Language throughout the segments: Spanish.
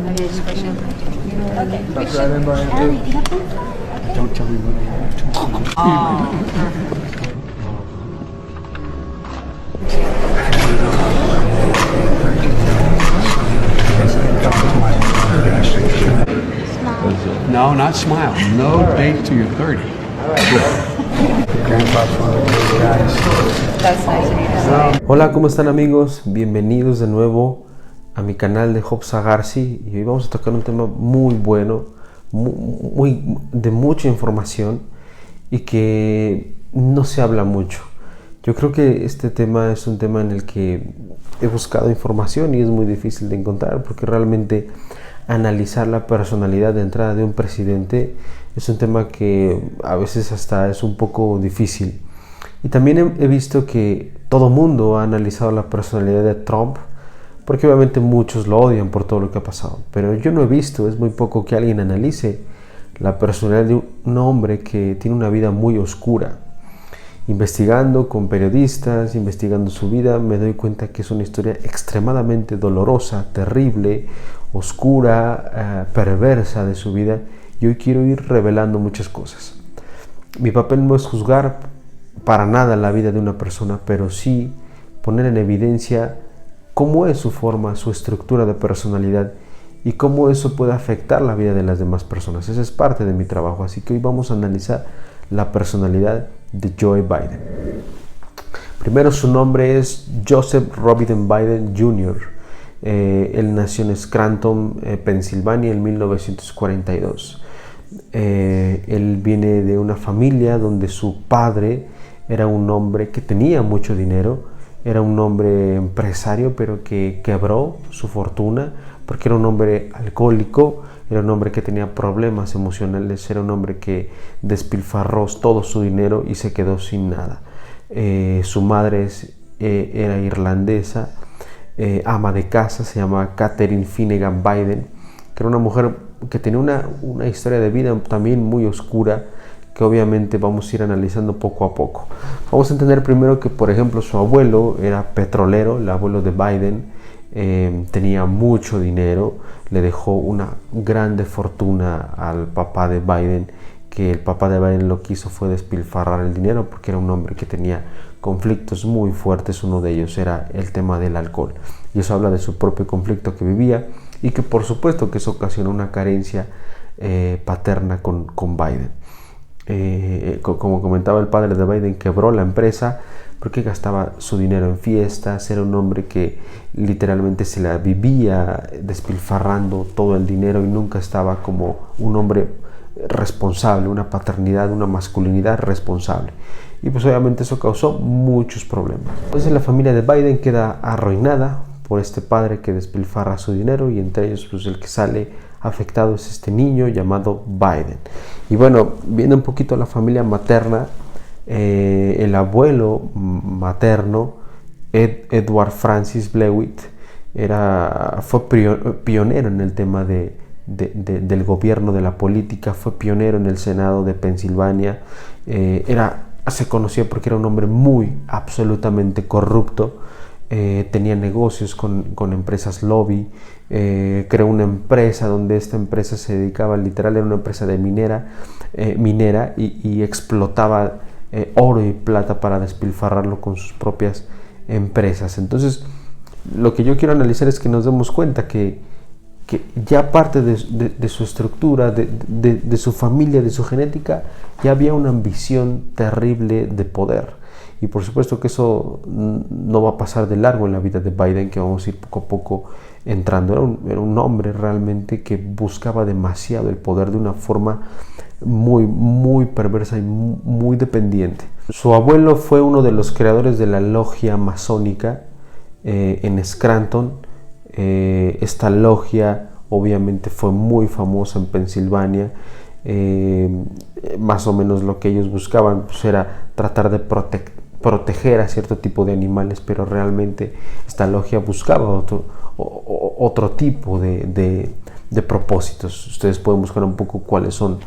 That's right in by Don't tell me what I have to. No, not smile. No date till you're 30. Grandpa's one of the good guys. That's nice of you to say. Hola, ¿cómo están amigos? Bienvenidos de nuevo a mi canal de Job Sagarsi y hoy vamos a tocar un tema muy bueno, de mucha información y que no se habla mucho. Yo creo que este tema es un tema en el que he buscado información y es muy difícil de encontrar porque realmente analizar la personalidad de entrada de un presidente es un tema que a veces hasta es un poco difícil. Y también he visto que todo mundo ha analizado la personalidad de Trump, porque obviamente muchos lo odian por todo lo que ha pasado. Pero yo no he visto, es muy poco que alguien analice la personalidad de un hombre que tiene una vida muy oscura. Investigando con periodistas, investigando su vida, me doy cuenta que es una historia extremadamente dolorosa, terrible, oscura, perversa de su vida. Y hoy quiero ir revelando muchas cosas. Mi papel no es juzgar para nada la vida de una persona, pero sí poner en evidencia cómo es su forma, su estructura de personalidad y cómo eso puede afectar la vida de las demás personas. Esa es parte de mi trabajo, así que hoy vamos a analizar la personalidad de Joe Biden. Primero, su nombre es Joseph Robinette Biden Jr. Él nació en Scranton, Pensilvania, en 1942. Él viene de una familia donde su padre era un hombre que tenía mucho dinero, era un hombre empresario, pero que quebró su fortuna porque era un hombre alcohólico, era un hombre que tenía problemas emocionales, era un hombre que despilfarró todo su dinero y se quedó sin nada. Su madre era irlandesa, ama de casa, se llama Catherine Finnegan Biden, que era una mujer que tenía una historia de vida también muy oscura, que obviamente vamos a ir analizando poco a poco. Vamos a entender primero que, por ejemplo, su abuelo era petrolero, el abuelo de Biden, tenía mucho dinero, le dejó una grande fortuna al papá de Biden, que el papá de Biden lo que hizo fue despilfarrar el dinero porque era un hombre que tenía conflictos muy fuertes. Uno de ellos era el tema del alcohol, y eso habla de su propio conflicto que vivía y que por supuesto que eso ocasionó una carencia paterna con Biden. Como comentaba, el padre de Biden quebró la empresa porque gastaba su dinero en fiestas. Era un hombre que literalmente se la vivía despilfarrando todo el dinero y nunca estaba como un hombre responsable, una paternidad, una masculinidad responsable. Y pues obviamente eso causó muchos problemas. Entonces la familia de Biden queda arruinada por este padre que despilfarra su dinero, y entre ellos pues el que sale afectado es este niño llamado Biden. Y bueno, viene un poquito a la familia materna. El abuelo materno, Edward Francis Blewitt, fue pionero en el tema del gobierno, de la política. Fue pionero en el Senado de Pensilvania. Se conocía porque era un hombre muy absolutamente corrupto. Tenía negocios con empresas lobby. Creó una empresa donde esta empresa se dedicaba, literal, era una empresa de minera y explotaba oro y plata para despilfarrarlo con sus propias empresas. Entonces, lo que yo quiero analizar es que nos demos cuenta que ya parte de su estructura, de su familia, de su genética, ya había una ambición terrible de poder. Y por supuesto que eso no va a pasar de largo en la vida de Biden, que vamos a ir poco a poco entrando. Era un hombre realmente que buscaba demasiado el poder de una forma muy perversa y muy dependiente. Su abuelo fue uno de los creadores de la logia masónica en Scranton. Esta logia obviamente fue muy famosa en Pensilvania. Más o menos lo que ellos buscaban pues era tratar de proteger a cierto tipo de animales, pero realmente esta logia buscaba otro tipo de propósitos. Ustedes pueden buscar un poco cuáles son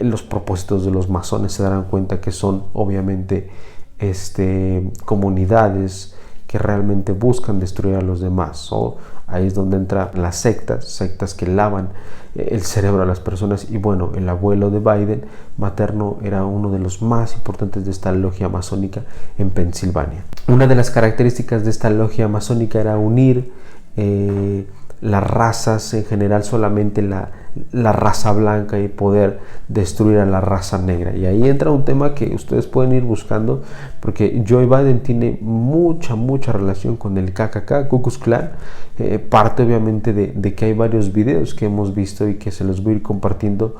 los propósitos de los masones. Se darán cuenta que son obviamente comunidades que realmente buscan destruir a los demás. Ahí es donde entran las sectas que lavan el cerebro a las personas. Y bueno, el abuelo de Biden materno era uno de los más importantes de esta logia masónica en Pensilvania. Una de las características de esta logia masónica era unir las razas en general, solamente la raza blanca, y poder destruir a la raza negra. Y ahí entra un tema que ustedes pueden ir buscando, porque Joe Biden tiene mucha relación con el KKK, Ku Klux Klan. Parte obviamente de que hay varios videos que hemos visto y que se los voy a ir compartiendo,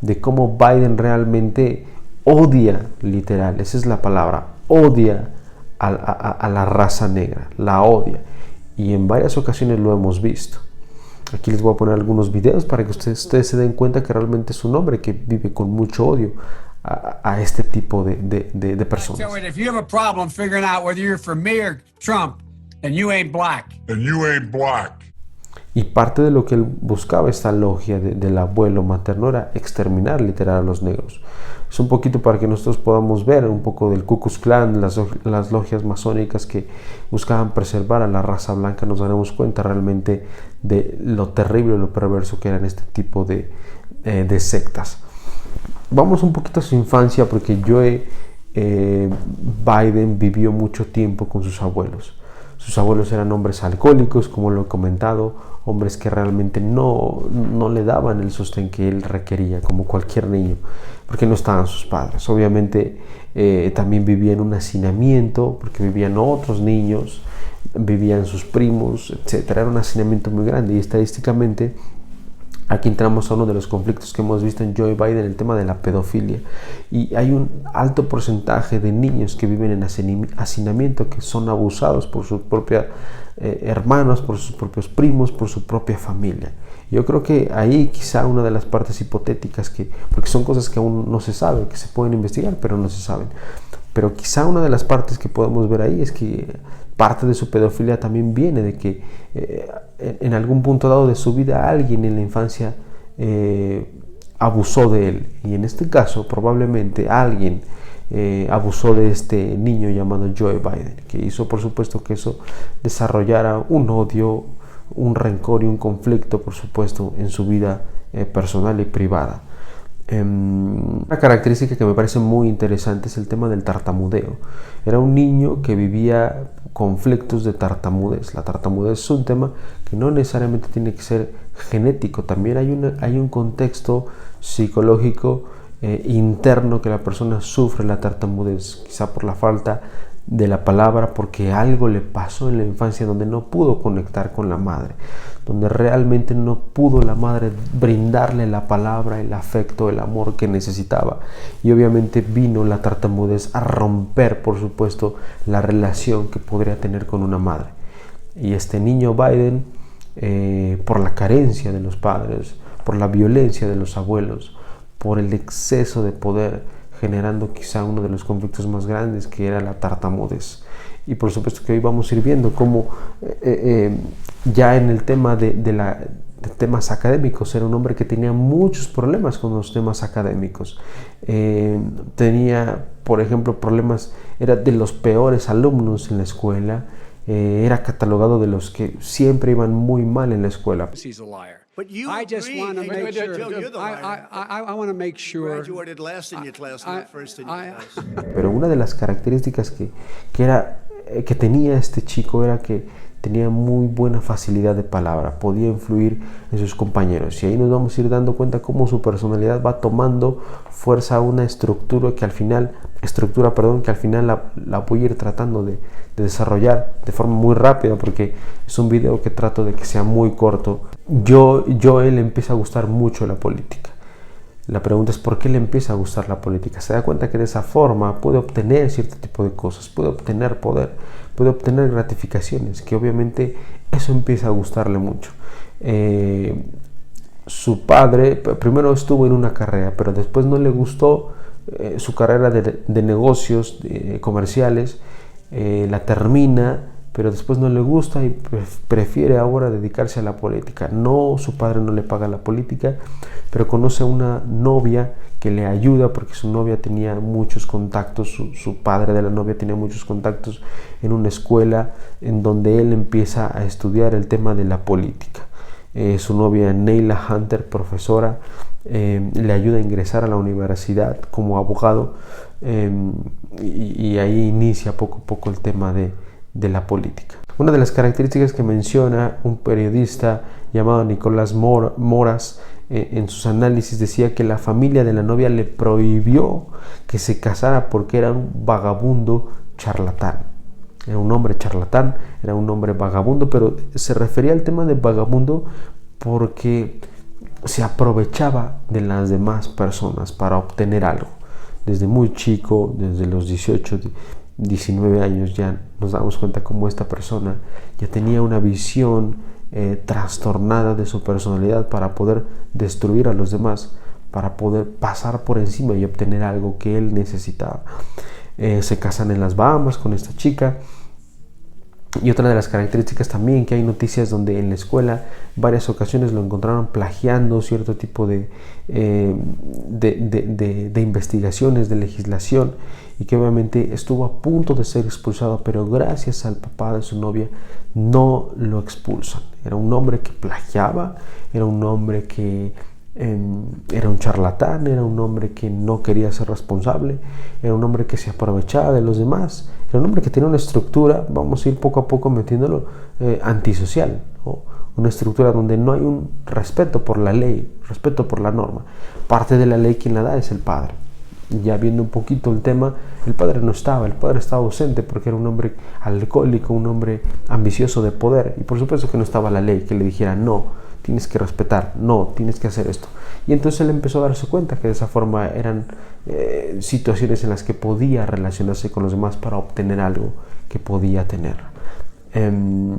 de cómo Biden realmente odia, literal, esa es la palabra, odia a la raza negra, la odia. Y en varias ocasiones lo hemos visto. Aquí les voy a poner algunos videos para que ustedes se den cuenta que realmente es un hombre que vive con mucho odio a este tipo de personas. So if you have a problem figuring out whether you're for me or Trump, and you ain't black. Y parte de lo que él buscaba, esta logia del abuelo materno, era exterminar literal a los negros. Es un poquito para que nosotros podamos ver un poco del Ku Klux Klan, las logias masónicas que buscaban preservar a la raza blanca. Nos daremos cuenta realmente de lo terrible, lo perverso que eran este tipo de sectas. Vamos un poquito a su infancia, porque Biden vivió mucho tiempo con sus abuelos. Sus abuelos eran hombres alcohólicos, como lo he comentado, hombres que realmente no le daban el sostén que él requería, como cualquier niño, porque no estaban sus padres. Obviamente también vivía en un hacinamiento, porque vivían otros niños, vivían sus primos, etc. Era un hacinamiento muy grande, y estadísticamente aquí entramos a uno de los conflictos que hemos visto en Joe Biden, el tema de la pedofilia. Y hay un alto porcentaje de niños que viven en hacinamiento, que son abusados por sus propios hermanos, por sus propios primos, por su propia familia. Yo creo que ahí quizá una de las partes hipotéticas, porque son cosas que aún no se saben, que se pueden investigar, pero no se saben. Pero quizá una de las partes que podemos ver ahí es que parte de su pedofilia también viene de que en algún punto dado de su vida alguien en la infancia abusó de él. Y en este caso probablemente alguien abusó de este niño llamado Joe Biden, que hizo por supuesto que eso desarrollara un odio, un rencor y un conflicto, por supuesto, en su vida personal y privada. Una característica que me parece muy interesante es el tema del tartamudeo. Era un niño que vivía conflictos de tartamudez. La tartamudez es un tema que no necesariamente tiene que ser genético, también hay un contexto psicológico interno, que la persona sufre la tartamudez, quizá por la falta de la palabra, porque algo le pasó en la infancia donde no pudo conectar con la madre, donde realmente no pudo la madre brindarle la palabra, el afecto, el amor que necesitaba. Y obviamente vino la tartamudez a romper, por supuesto, la relación que podría tener con una madre. Y este niño Biden, por la carencia de los padres, por la violencia de los abuelos, por el exceso de poder, generando quizá uno de los conflictos más grandes, que era la tartamudez. Y por supuesto que hoy vamos a ir viendo cómo ya en el tema de temas académicos, era un hombre que tenía muchos problemas con los temas académicos. Tenía, por ejemplo, problemas, era de los peores alumnos en la escuela, era catalogado de los que siempre iban muy mal en la escuela. He's a liar. But you I just agree. want to make sure. Joe, you're the liar. I want to make sure. Graduated last in your class, not first in your class. Pero una de las características que tenía este chico era que tenía muy buena facilidad de palabra, podía influir en sus compañeros, y ahí nos vamos a ir dando cuenta cómo su personalidad va tomando fuerza, una estructura que al final la voy a ir tratando de desarrollar de forma muy rápida, porque es un video que trato de que sea muy corto. Él empieza a gustar mucho la política. La pregunta es por qué le empieza a gustar la política. Se da cuenta que de esa forma puede obtener cierto tipo de cosas, puede obtener poder, puede obtener gratificaciones, que obviamente eso empieza a gustarle mucho. Su padre primero estuvo en una carrera, pero después no le gustó su carrera de negocios comerciales, la termina, pero después no le gusta y prefiere ahora dedicarse a la política. No, su padre no le paga la política, pero conoce a una novia que le ayuda porque su novia tenía muchos contactos, su padre de la novia tenía muchos contactos en una escuela en donde él empieza a estudiar el tema de la política. Su novia Neila Hunter, profesora, le ayuda a ingresar a la universidad como abogado y ahí inicia poco a poco el tema de la política. Una de las características que menciona un periodista llamado Nicolás Moras en sus análisis decía que la familia de la novia le prohibió que se casara porque era un vagabundo charlatán. Era un hombre charlatán, era un hombre vagabundo, pero se refería al tema de vagabundo porque se aprovechaba de las demás personas para obtener algo. Desde muy chico, desde los 18, 19 años, ya nos damos cuenta cómo esta persona ya tenía una visión trastornada de su personalidad para poder destruir a los demás, para poder pasar por encima y obtener algo que él necesitaba. Se casan en las Bahamas con esta chica. Y otra de las características también que hay noticias donde en la escuela varias ocasiones lo encontraron plagiando cierto tipo de investigaciones, de legislación, y que obviamente estuvo a punto de ser expulsado, pero gracias al papá de su novia no lo expulsan. Era un hombre que plagiaba, era un hombre que era un charlatán, era un hombre que no quería ser responsable, era un hombre que se aprovechaba de los demás, era un hombre que tenía una estructura, vamos a ir poco a poco metiéndolo, antisocial, ¿no? Una estructura donde no hay un respeto por la ley, respeto por la norma. Parte de la ley quien la da es el padre. Ya viendo un poquito el tema, el padre estaba ausente porque era un hombre alcohólico, un hombre ambicioso de poder, y por supuesto que no estaba la ley que le dijera no, tienes que respetar, no, tienes que hacer esto. Y entonces él empezó a darse cuenta que de esa forma eran situaciones en las que podía relacionarse con los demás para obtener algo que podía tener. El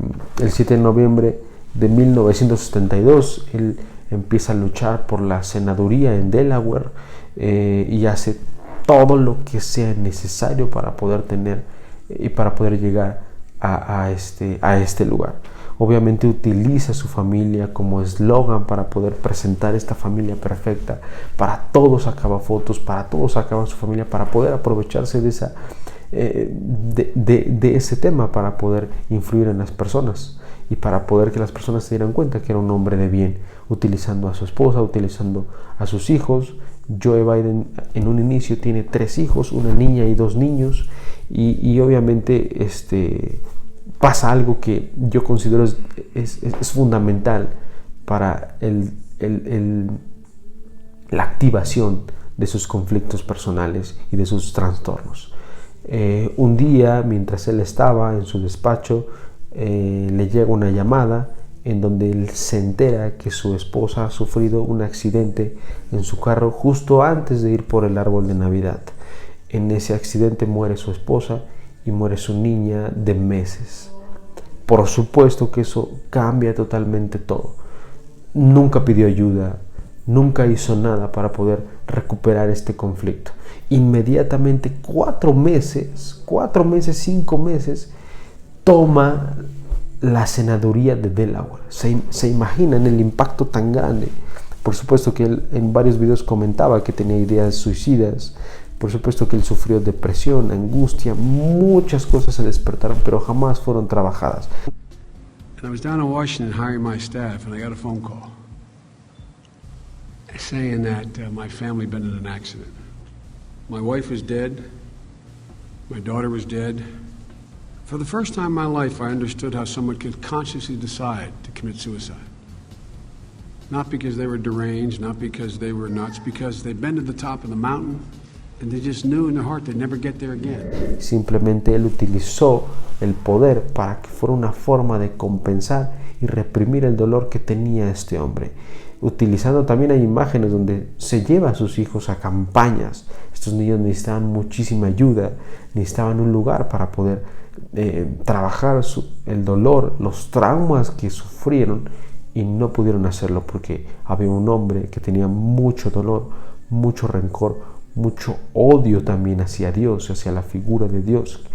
7 de noviembre de 1972, él empieza a luchar por la senaduría en Delaware y hace todo lo que sea necesario para poder tener y para poder llegar a este lugar. Obviamente utiliza su familia como eslogan para poder presentar esta familia perfecta. Para todos sacaba fotos, para todos sacaba su familia, para poder aprovecharse de ese tema, para poder influir en las personas y para poder que las personas se dieran cuenta que era un hombre de bien, utilizando a su esposa, utilizando a sus hijos. Joe Biden en un inicio tiene 3 hijos, una niña y 2 niños, y obviamente pasa algo que yo considero es fundamental para la activación de sus conflictos personales y de sus trastornos. Un día, mientras él estaba en su despacho, le llega una llamada en donde él se entera que su esposa ha sufrido un accidente en su carro justo antes de ir por el árbol de Navidad. En ese accidente muere su esposa y muere su niña de meses. Por supuesto que eso cambia totalmente todo. Nunca pidió ayuda, nunca hizo nada para poder recuperar este conflicto. Inmediatamente 4 meses, 5 meses, toma la senaduría de Delaware. Se imaginan el impacto tan grande. Por supuesto que él en varios videos comentaba que tenía ideas suicidas. Por supuesto que él sufrió depresión, angustia, muchas cosas se despertaron, pero jamás fueron trabajadas. I was down in Washington hiring my staff, and I got a phone call saying that my family had been in an accident. My wife was dead. My daughter was dead. For the first time in my life, I understood how someone could consciously decide to commit suicide. Not because they were deranged, not because they were nuts, because they'd been to the top of the mountain and they just knew in their heart they'd never get there again. Simplemente él utilizó el poder para que fuera una forma de compensar y reprimir el dolor que tenía este hombre. Utilizando también hay imágenes donde se lleva a sus hijos a campañas. Estos niños necesitaban muchísima ayuda, necesitaban un lugar para poder trabajar el dolor, los traumas que sufrieron, y no pudieron hacerlo porque había un hombre que tenía mucho dolor, mucho rencor, mucho odio también hacia Dios, hacia la figura de Dios,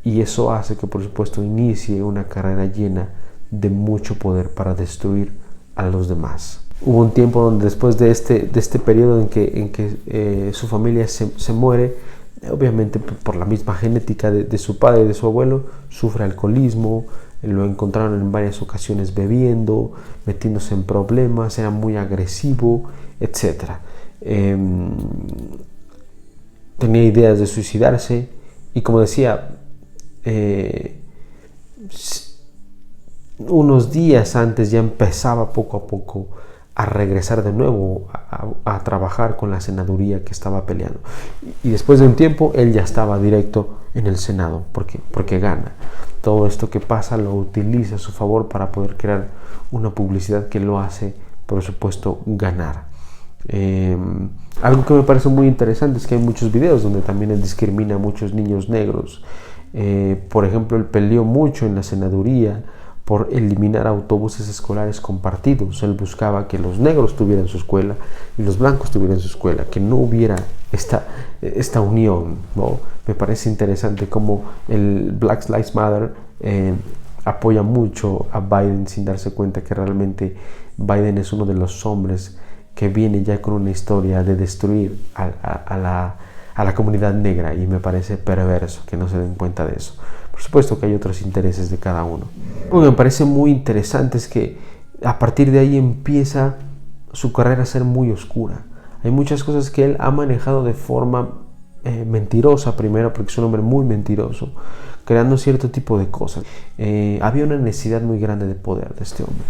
y eso hace que por supuesto inicie una carrera llena de mucho poder para destruir a los demás. Hubo un tiempo donde después de este periodo en que su familia se muere, obviamente por la misma genética de su padre y de su abuelo, sufre alcoholismo. Lo encontraron en varias ocasiones bebiendo, metiéndose en problemas, era muy agresivo, etc. Tenía ideas de suicidarse y, como decía, unos días antes ya empezaba poco a poco a regresar de nuevo a trabajar con la senaduría que estaba peleando. Y después de un tiempo él ya estaba directo en el Senado porque gana. Todo esto que pasa lo utiliza a su favor para poder crear una publicidad que lo hace, por supuesto, ganar. Algo que me parece muy interesante es que hay muchos videos donde también él discrimina a muchos niños negros. Por ejemplo, él peleó mucho en la senaduría por eliminar autobuses escolares compartidos. Él buscaba que los negros tuvieran su escuela y los blancos tuvieran su escuela, que no hubiera esta unión, ¿no? Me parece interesante cómo el Black Lives Matter apoya mucho a Biden sin darse cuenta que realmente Biden es uno de los hombres que viene ya con una historia de destruir a la comunidad negra, y me parece perverso que no se den cuenta de eso. Por supuesto que hay otros intereses de cada uno. Lo que me parece muy interesante es que a partir de ahí empieza su carrera a ser muy oscura. Hay muchas cosas que él ha manejado de forma mentirosa, primero porque es un hombre muy mentiroso, creando cierto tipo de cosas. Había una necesidad muy grande de poder de este hombre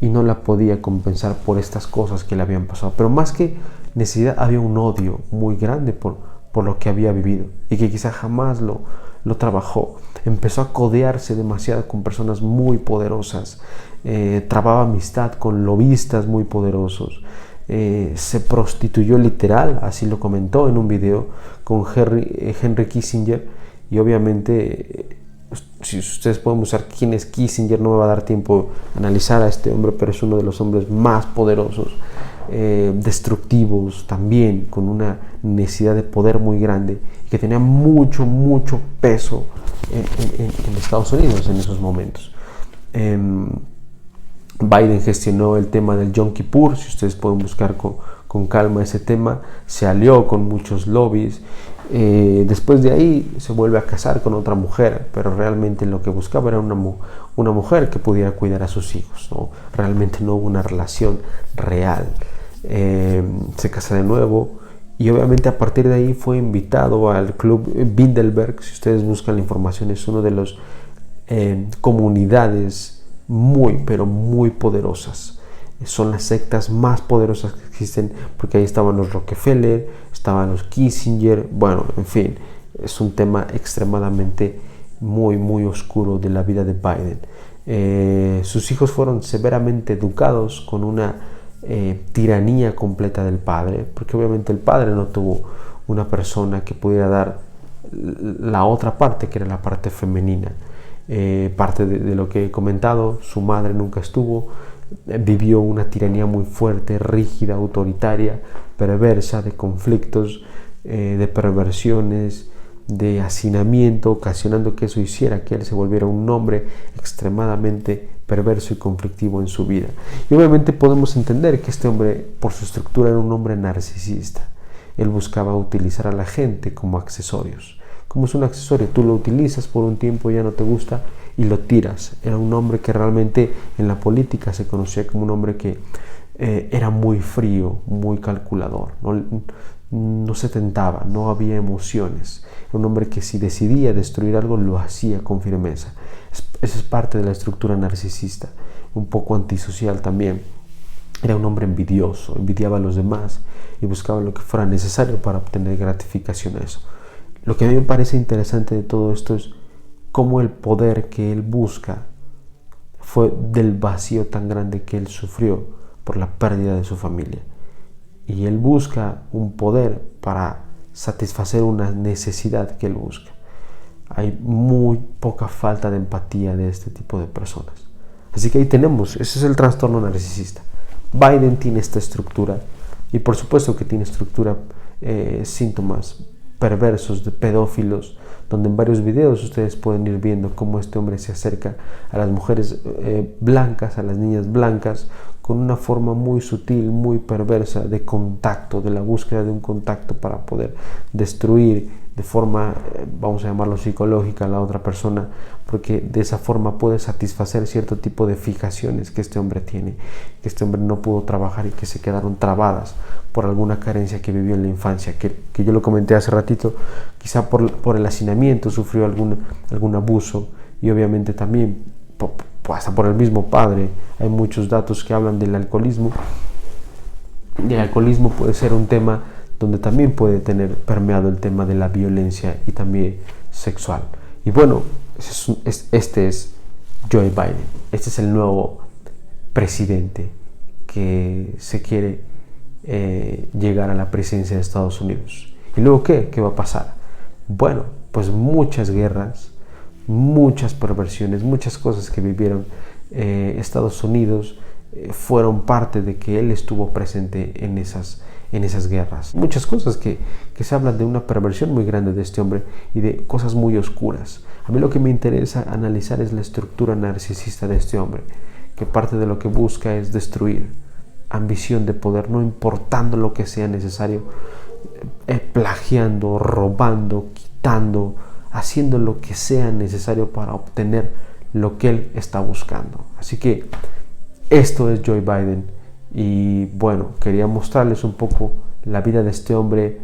y no la podía compensar por estas cosas que le habían pasado. Pero más que necesidad, había un odio muy grande por lo que había vivido y que quizá jamás lo trabajó. Empezó a codearse demasiado con personas muy poderosas, trababa amistad con lobistas muy poderosos, se prostituyó literal, así lo comentó en un video, con Henry Kissinger. Y obviamente, si ustedes pueden buscar quién es Kissinger, no me va a dar tiempo de analizar a este hombre, pero es uno de los hombres más poderosos, destructivos también, con una necesidad de poder muy grande, y que tenía mucho peso en Estados Unidos en esos momentos. Biden gestionó el tema del Yom Kippur, si ustedes pueden buscar con calma ese tema, se alió con muchos lobbies. Después de ahí se vuelve a casar con otra mujer, pero realmente lo que buscaba era una mujer que pudiera cuidar a sus hijos, ¿no? Realmente no hubo una relación real. Se casa de nuevo y obviamente a partir de ahí fue invitado al club Bilderberg. Si ustedes buscan la información, es uno de los comunidades pero muy poderosas. Son las sectas más poderosas que existen, porque ahí estaban los Rockefeller, estaban los Kissinger, bueno, en fin, es un tema extremadamente muy oscuro de la vida de Biden. Sus hijos fueron severamente educados con una tiranía completa del padre, porque obviamente el padre no tuvo una persona que pudiera dar la otra parte, que era la parte femenina. Parte de lo que he comentado, su madre nunca estuvo. Vivió una tiranía muy fuerte, rígida, autoritaria, perversa, de conflictos, de perversiones, de hacinamiento, ocasionando que eso hiciera que él se volviera un hombre extremadamente perverso y conflictivo en su vida. Y obviamente podemos entender que este hombre, por su estructura, era un hombre narcisista. Él buscaba utilizar a la gente como accesorios. Como es un accesorio, tú lo utilizas por un tiempo, ya no te gusta y lo tiras. Era un hombre que realmente en la política se conocía como un hombre que era muy frío, muy calculador, no se tentaba, no había emociones. Era un hombre que si decidía destruir algo lo hacía con firmeza. Esa es parte de la estructura narcisista, un poco antisocial también. Era un hombre envidioso, envidiaba a los demás y buscaba lo que fuera necesario para obtener gratificación a eso. Lo que a mí me parece interesante de todo esto es cómo el poder que él busca fue del vacío tan grande que él sufrió por la pérdida de su familia. Y él busca un poder para satisfacer una necesidad que él busca. Hay muy poca falta de empatía de este tipo de personas. Así que ahí tenemos, ese es el trastorno narcisista. Biden tiene esta estructura y por supuesto que tiene síntomas perversos de pedófilos, donde en varios videos ustedes pueden ir viendo cómo este hombre se acerca a las mujeres blancas, a las niñas blancas, con una forma muy sutil, muy perversa de contacto, de la búsqueda de un contacto para poder destruir de forma, vamos a llamarlo psicológica, a la otra persona, porque de esa forma puede satisfacer cierto tipo de fijaciones que este hombre tiene, que este hombre no pudo trabajar y que se quedaron trabadas por alguna carencia que vivió en la infancia, que yo lo comenté hace ratito, quizá por el hacinamiento sufrió algún abuso, y obviamente también hasta por el mismo padre. Hay muchos datos que hablan del alcoholismo, y el alcoholismo puede ser un tema donde también puede tener permeado el tema de la violencia y también sexual. Y bueno, este es Joe Biden, este es el nuevo presidente que se quiere llegar a la presidencia de Estados Unidos. ¿Y luego qué? ¿Qué va a pasar? Bueno, pues muchas guerras, muchas perversiones, muchas cosas que vivieron Estados Unidos fueron parte de que él estuvo presente en esas guerras. Muchas cosas que se hablan de una perversión muy grande de este hombre y de cosas muy oscuras. A mí lo que me interesa analizar es la estructura narcisista de este hombre, que parte de lo que busca es destruir, ambición de poder, no importando lo que sea necesario, plagiando, robando, quitando, haciendo lo que sea necesario para obtener lo que él está buscando. Así que esto es Joe Biden, y bueno, quería mostrarles un poco la vida de este hombre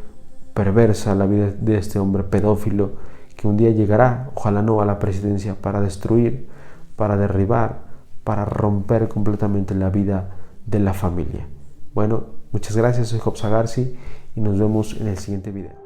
perversa, la vida de este hombre pedófilo, que un día llegará, ojalá no a la presidencia, para destruir, para derribar, para romper completamente la vida de la familia. Bueno, muchas gracias, soy Hopsa Garci y nos vemos en el siguiente video.